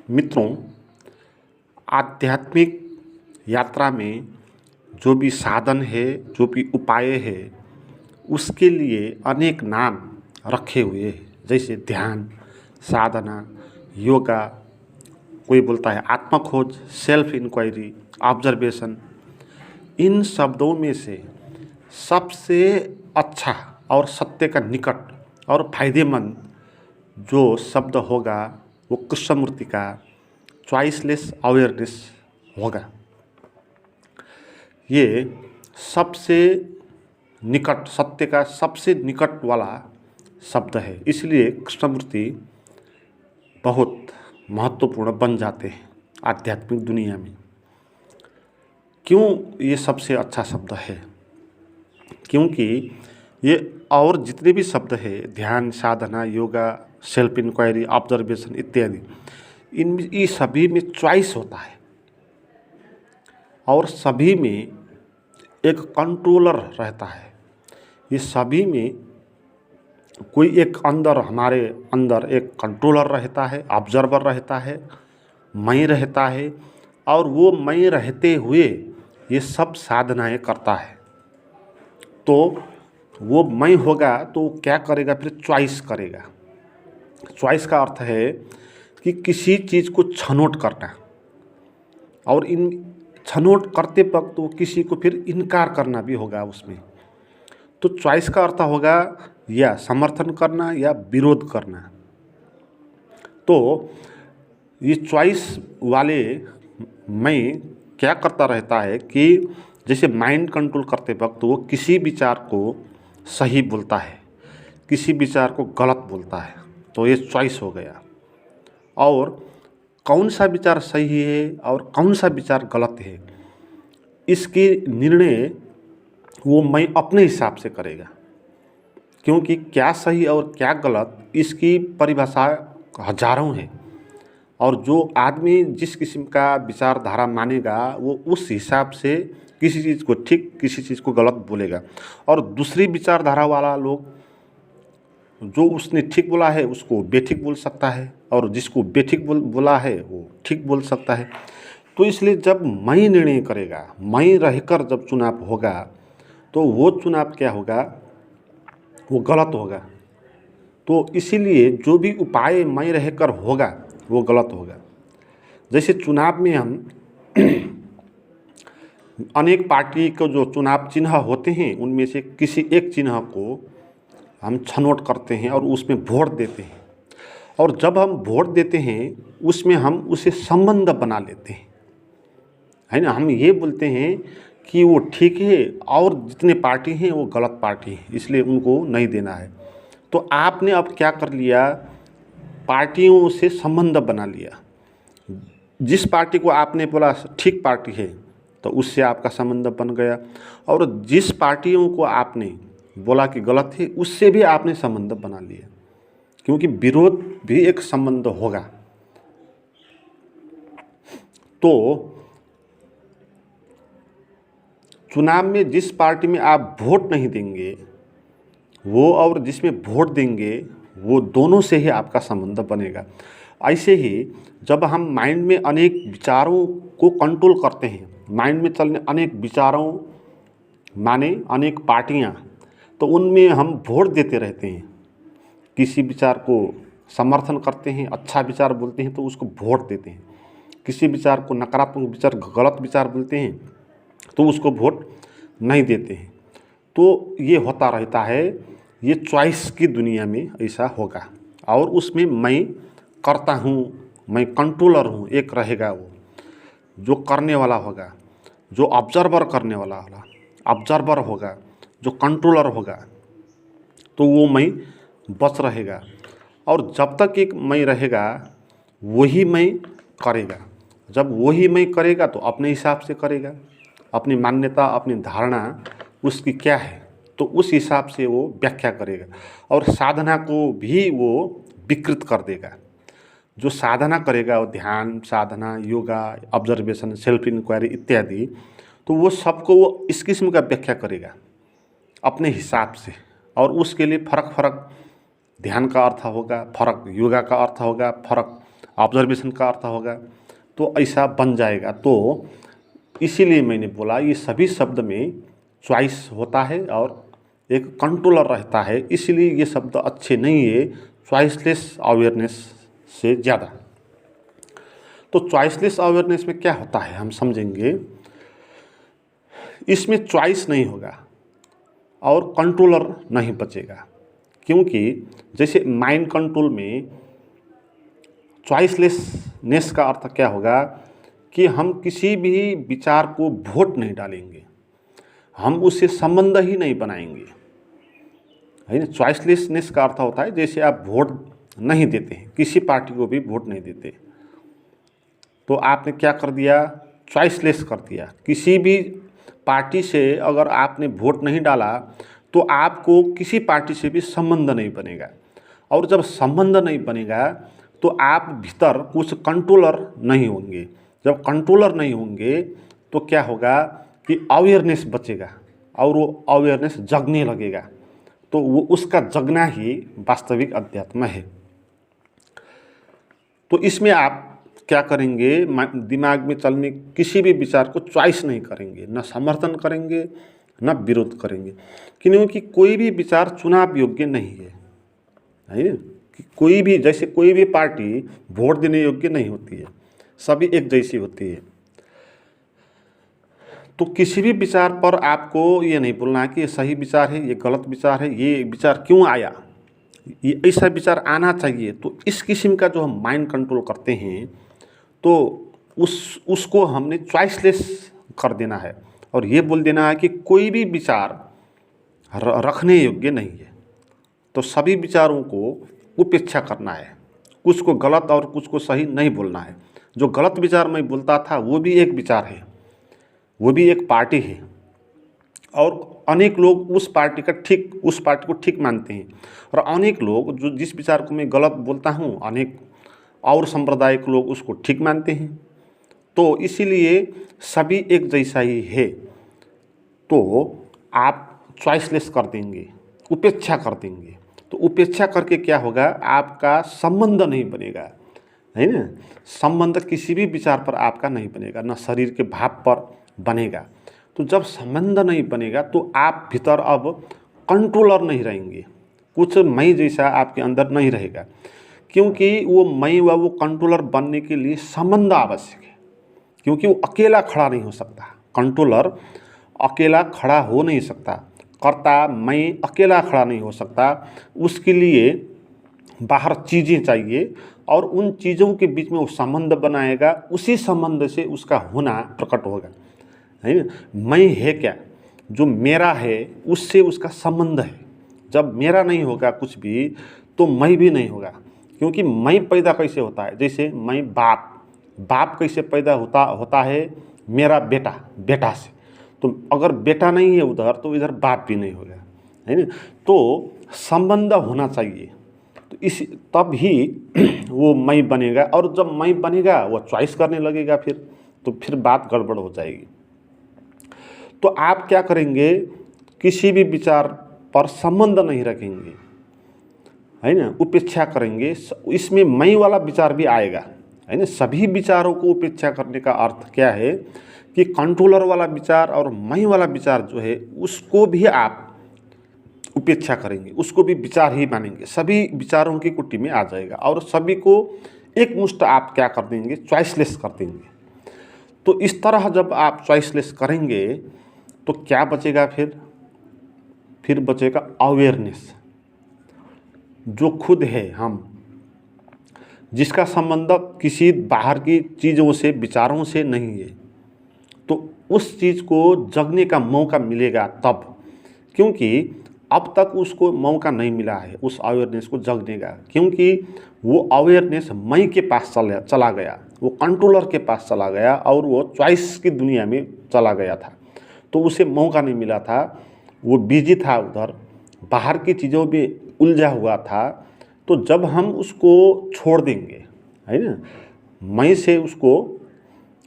मित्रों, आध्यात्मिक यात्रा में जो भी साधन है, जो भी उपाय है, उसके लिए अनेक नाम रखे हुए हैं। जैसे ध्यान, साधना, योगा, कोई बोलता है आत्मखोज, सेल्फ इंक्वायरी, ऑब्जर्वेशन। इन शब्दों में से सबसे अच्छा और सत्य का निकट और फायदेमंद जो शब्द होगा वो कृष्णमूर्ति का चॉइसलेस अवेयरनेस होगा। ये सबसे निकट, सत्य का सबसे निकट वाला शब्द है। इसलिए कृष्णमूर्ति बहुत महत्वपूर्ण बन जाते हैं आध्यात्मिक दुनिया में। क्यों ये सबसे अच्छा शब्द है? क्योंकि ये और जितने भी शब्द है, ध्यान, साधना, योगा, सेल्फ इंक्वायरी, ऑब्जर्वेशन इत्यादि, इनमें ये सभी में चॉइस होता है और सभी में एक कंट्रोलर रहता है। ये सभी में कोई एक हमारे अंदर एक कंट्रोलर रहता है, ऑब्जर्वर रहता है, मैं रहता है, और वो मैं रहते हुए ये सब साधनाएं करता है। तो वो मैं होगा तो क्या करेगा? फिर चॉइस करेगा। चॉइस का अर्थ है कि किसी चीज़ को छनौट करना, और इन छनौट करते वक्त तो किसी को फिर इनकार करना भी होगा उसमें। तो चॉइस का अर्थ होगा या समर्थन करना या विरोध करना। तो ये चॉइस वाले मैं क्या करता रहता है कि जैसे माइंड कंट्रोल करते वक्त वो किसी विचार को सही बोलता है, किसी विचार को गलत बोलता है, तो ये चॉइस हो गया। और कौन सा विचार सही है और कौन सा विचार गलत है, इसकी निर्णय वो मैं अपने हिसाब से करेगा। क्योंकि क्या सही और क्या गलत, इसकी परिभाषा हजारों है, और जो आदमी जिस किस्म का विचारधारा मानेगा वो उस हिसाब से किसी चीज़ को ठीक, किसी चीज़ को गलत बोलेगा। और दूसरी विचारधारा वाला लोग जो उसने ठीक बोला है उसको बेठीक बोल सकता है, और जिसको बेठीक बोला है वो ठीक बोल सकता है। तो इसलिए जब मैं निर्णय करेगा, मैं रहकर जब चुनाव होगा, तो वो चुनाव क्या होगा? वो गलत होगा। तो इसीलिए जो भी उपाय मैं रहकर होगा वो गलत होगा। जैसे चुनाव में हम अनेक पार्टी को जो चुनाव चिन्ह होते हैं उनमें से किसी एक चिन्ह को हम छनौट करते हैं और उसमें वोट देते हैं। और जब हम वोट देते हैं उसमें हम उसे संबंध बना लेते हैं, है ना। हम ये बोलते हैं कि वो ठीक है और जितने पार्टी हैं वो गलत पार्टी है, इसलिए उनको नहीं देना है। तो आपने अब क्या कर लिया? पार्टियों से संबंध बना लिया। जिस पार्टी को आपने बोला ठीक पार्टी है तो उससे आपका संबंध बन गया, और जिस पार्टियों को आपने बोला कि गलत है उससे भी आपने संबंध बना लिया। क्योंकि विरोध भी एक संबंध होगा। तो चुनाव में जिस पार्टी में आप वोट नहीं देंगे वो और जिसमें वोट देंगे वो दोनों से ही आपका संबंध बनेगा। ऐसे ही जब हम माइंड में अनेक विचारों को कंट्रोल करते हैं, माइंड में चलने अनेक विचारों माने अनेक पार्टियां, तो उनमें हम वोट देते रहते हैं। किसी विचार को समर्थन करते हैं, अच्छा विचार बोलते हैं तो उसको वोट देते हैं। किसी विचार को नकारात्मक विचार, गलत विचार बोलते हैं तो उसको वोट नहीं देते हैं। तो ये होता रहता है। ये चॉइस की दुनिया में ऐसा होगा, और उसमें मैं करता हूँ, मैं कंट्रोलर हूँ, एक रहेगा वो जो करने वाला होगा, जो ऑब्जर्वर करने वाला होगा, ऑब्जर्वर होगा, जो कंट्रोलर होगा, तो वो मैं बच रहेगा। और जब तक एक मैं रहेगा वही मैं करेगा। जब वही मैं करेगा तो अपने हिसाब से करेगा, अपनी मान्यता, अपनी धारणा उसकी क्या है तो उस हिसाब से वो व्याख्या करेगा, और साधना को भी वो विकृत कर देगा। जो साधना करेगा वो ध्यान, साधना, योगा, ऑब्जर्वेशन, सेल्फ इंक्वायरी इत्यादि, तो वो सबको वो इस किस्म का व्याख्या करेगा अपने हिसाब से। और उसके लिए फ़र्क ध्यान का अर्थ होगा, फ़र्क योगा का अर्थ होगा, फ़र्क ऑब्जर्वेशन का अर्थ होगा, तो ऐसा बन जाएगा। तो इसीलिए मैंने बोला ये सभी शब्द में चॉइस होता है और एक कंट्रोलर रहता है, इसलिए ये शब्द अच्छे नहीं है चॉइसलेस अवेयरनेस से ज़्यादा। तो चॉइसलेस अवेयरनेस में क्या होता है हम समझेंगे। इसमें चॉइस नहीं होगा और कंट्रोलर नहीं बचेगा, क्योंकि जैसे माइंड कंट्रोल में चॉइसलेसनेस का अर्थ क्या होगा कि हम किसी भी विचार को वोट नहीं डालेंगे, हम उससे संबंध ही नहीं बनाएंगे, है ना। चॉइसलेसनेस का अर्थ होता है जैसे आप वोट नहीं देते हैं, किसी पार्टी को भी वोट नहीं देते, तो आपने क्या कर दिया, चॉइसलेस कर दिया। किसी भी पार्टी से अगर आपने वोट नहीं डाला तो आपको किसी पार्टी से भी संबंध नहीं बनेगा, और जब संबंध नहीं बनेगा तो आप भीतर कुछ कंट्रोलर नहीं होंगे। जब कंट्रोलर नहीं होंगे तो क्या होगा कि अवेयरनेस बचेगा और वो अवेयरनेस जगने लगेगा, तो वो उसका जगना ही वास्तविक अध्यात्म है। तो इसमें आप क्या करेंगे, दिमाग में चलने किसी भी विचार को चॉइस नहीं करेंगे, न समर्थन करेंगे न विरोध करेंगे, क्योंकि कोई भी विचार चुनाव योग्य नहीं है ना। कि कोई भी, जैसे कोई भी पार्टी वोट देने योग्य नहीं होती है, सभी एक जैसी होती है। तो किसी भी विचार पर आपको ये नहीं बोलना है कि ये सही विचार है, ये गलत विचार है, ये विचार क्यों आया, ये ऐसा विचार आना चाहिए। तो इस किस्म का जो हम माइंड कंट्रोल करते हैं तो उसको हमने चॉइसलेस कर देना है और ये बोल देना है कि कोई भी विचार रखने योग्य नहीं है। तो सभी विचारों को उपेक्षा करना है, कुछ को गलत और कुछ को सही नहीं बोलना है। जो गलत विचार मैं बोलता था वो भी एक विचार है, वो भी एक पार्टी है, और अनेक लोग उस पार्टी को ठीक मानते हैं, और अनेक लोग जो जिस विचार को मैं गलत बोलता हूँ, अनेक और सांप्रदायिक लोग उसको ठीक मानते हैं। तो इसीलिए सभी एक जैसा ही है। तो आप चॉइसलेस कर देंगे, उपेक्षा कर देंगे, तो उपेक्षा करके क्या होगा, आपका संबंध नहीं बनेगा, है ना। संबंध किसी भी विचार पर आपका नहीं बनेगा, ना शरीर के भाव पर बनेगा। तो जब संबंध नहीं बनेगा तो आप भीतर अब कंट्रोलर नहीं रहेंगे, कुछ मैं जैसा आपके अंदर नहीं रहेगा, क्योंकि वो मैं व वो कंट्रोलर बनने के लिए संबंध आवश्यक है, क्योंकि वो अकेला खड़ा नहीं हो सकता। कंट्रोलर अकेला खड़ा हो नहीं सकता, कर्ता मैं अकेला खड़ा नहीं हो सकता, उसके लिए बाहर चीज़ें चाहिए और उन चीज़ों के बीच में वो संबंध बनाएगा, उसी संबंध से उसका होना प्रकट होगा, है ना। मैं है क्या, जो मेरा है उससे उसका संबंध है। जब मेरा नहीं होगा कुछ भी तो मैं भी नहीं होगा, क्योंकि मैं पैदा कैसे होता है, जैसे मैं बाप कैसे पैदा होता है, मेरा बेटा से। तो अगर बेटा नहीं है उधर तो इधर बाप भी नहीं होगा, है ना। तो संबंध होना चाहिए, तो इस तब ही वो मैं बनेगा, और जब मैं बनेगा वो चॉइस करने लगेगा फिर बात गड़बड़ हो जाएगी। तो आप क्या करेंगे, किसी भी विचार पर संबंध नहीं रखेंगे, है ना, उपेक्षा करेंगे। इसमें मैं वाला विचार भी आएगा, है ना। सभी विचारों को उपेक्षा करने का अर्थ क्या है कि कंट्रोलर वाला विचार और मैं वाला विचार जो है उसको भी आप उपेक्षा करेंगे, उसको भी विचार ही मानेंगे, सभी विचारों की कुटी में आ जाएगा, और सभी को एक मुष्ट आप क्या कर देंगे, चॉइसलेस कर देंगे। तो इस तरह जब आप चॉइसलेस करेंगे तो क्या बचेगा, फिर बचेगा अवेयरनेस, जो खुद है हम, जिसका संबंध किसी बाहर की चीज़ों से, विचारों से नहीं है। तो उस चीज़ को जगने का मौका मिलेगा तब, क्योंकि अब तक उसको मौका नहीं मिला है उस अवेयरनेस को जगने का, क्योंकि वो अवेयरनेस मैं के पास चला गया, वो कंट्रोलर के पास चला गया और वो चॉइस की दुनिया में चला गया था। तो उसे मौका नहीं मिला था, वो बिजी था, उधर बाहर की चीज़ों में उलझा हुआ था। तो जब हम उसको छोड़ देंगे, है ना, मैं से उसको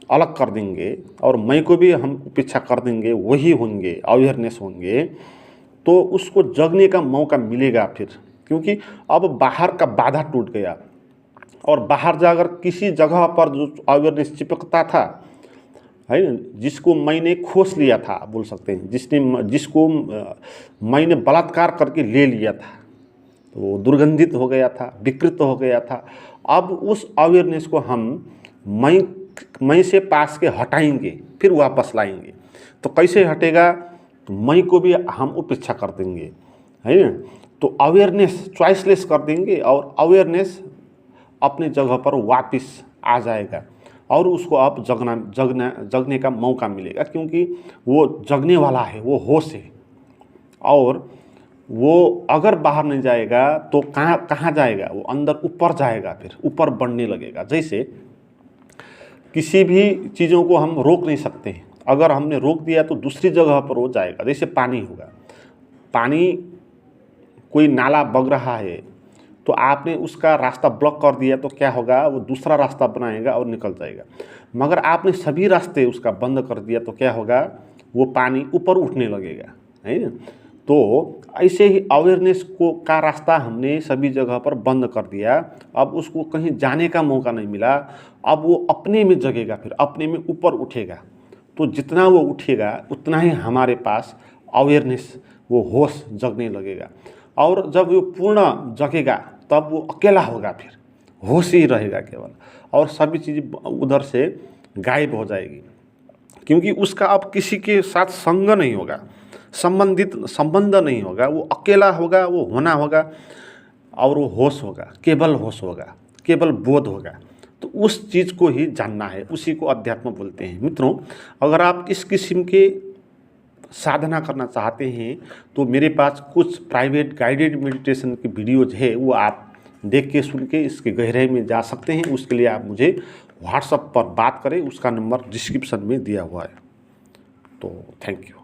अलग कर देंगे और मैं को भी हम उपेक्षा कर देंगे, वही होंगे, अवेयरनेस होंगे, तो उसको जगने का मौका मिलेगा फिर, क्योंकि अब बाहर का बाधा टूट गया, और बाहर जाकर किसी जगह पर जो अवेयरनेस चिपकता था, है ना, जिसको मैंने खोस लिया था बोल सकते हैं, जिसको मैंने बलात्कार करके ले लिया था, तो वो दुर्गंधित हो गया था, विकृत हो गया था। अब उस अवेयरनेस को हम मैं से पास के हटाएंगे, फिर वापस लाएंगे। तो कैसे हटेगा? तो मैं को भी हम उपेक्षा कर देंगे, है ना। तो अवेयरनेस चॉइसलेस कर देंगे और अवेयरनेस अपने जगह पर वापस आ जाएगा और उसको अब जगने का मौका मिलेगा, क्योंकि वो जगने वाला है, वो होश है। और वो अगर बाहर नहीं जाएगा तो कहाँ जाएगा? वो अंदर ऊपर जाएगा, फिर ऊपर बढ़ने लगेगा। जैसे किसी भी चीज़ों को हम रोक नहीं सकते हैं, अगर हमने रोक दिया तो दूसरी जगह पर वो जाएगा। जैसे पानी होगा, पानी कोई नाला बग रहा है तो आपने उसका रास्ता ब्लॉक कर दिया तो क्या होगा? वो दूसरा रास्ता बनाएगा और निकल जाएगा। मगर आपने सभी रास्ते उसका बंद कर दिया तो क्या होगा? वो पानी ऊपर उठने लगेगा, है ना। तो ऐसे ही अवेयरनेस का रास्ता हमने सभी जगह पर बंद कर दिया, अब उसको कहीं जाने का मौका नहीं मिला। अब वो अपने में जगेगा, फिर अपने में ऊपर उठेगा। तो जितना वो उठेगा उतना ही हमारे पास अवेयरनेस, वो होश जगने लगेगा। और जब वो पूर्ण जगेगा तब वो अकेला होगा, फिर होश ही रहेगा केवल, और सभी चीज़ उधर से गायब हो जाएगी, क्योंकि उसका अब किसी के साथ संग नहीं होगा, संबंध नहीं होगा। वो अकेला होगा, वो होना होगा, और वो होश होगा, केवल होश होगा, केवल बोध होगा। तो उस चीज़ को ही जानना है, उसी को अध्यात्म बोलते हैं। मित्रों, अगर आप इस किस्म के साधना करना चाहते हैं तो मेरे पास कुछ प्राइवेट गाइडेड मेडिटेशन की वीडियोज है, वो आप देख के सुन के इसके गहराई में जा सकते हैं। उसके लिए आप मुझे व्हाट्सएप पर बात करें, उसका नंबर डिस्क्रिप्शन में दिया हुआ है। तो थैंक यू।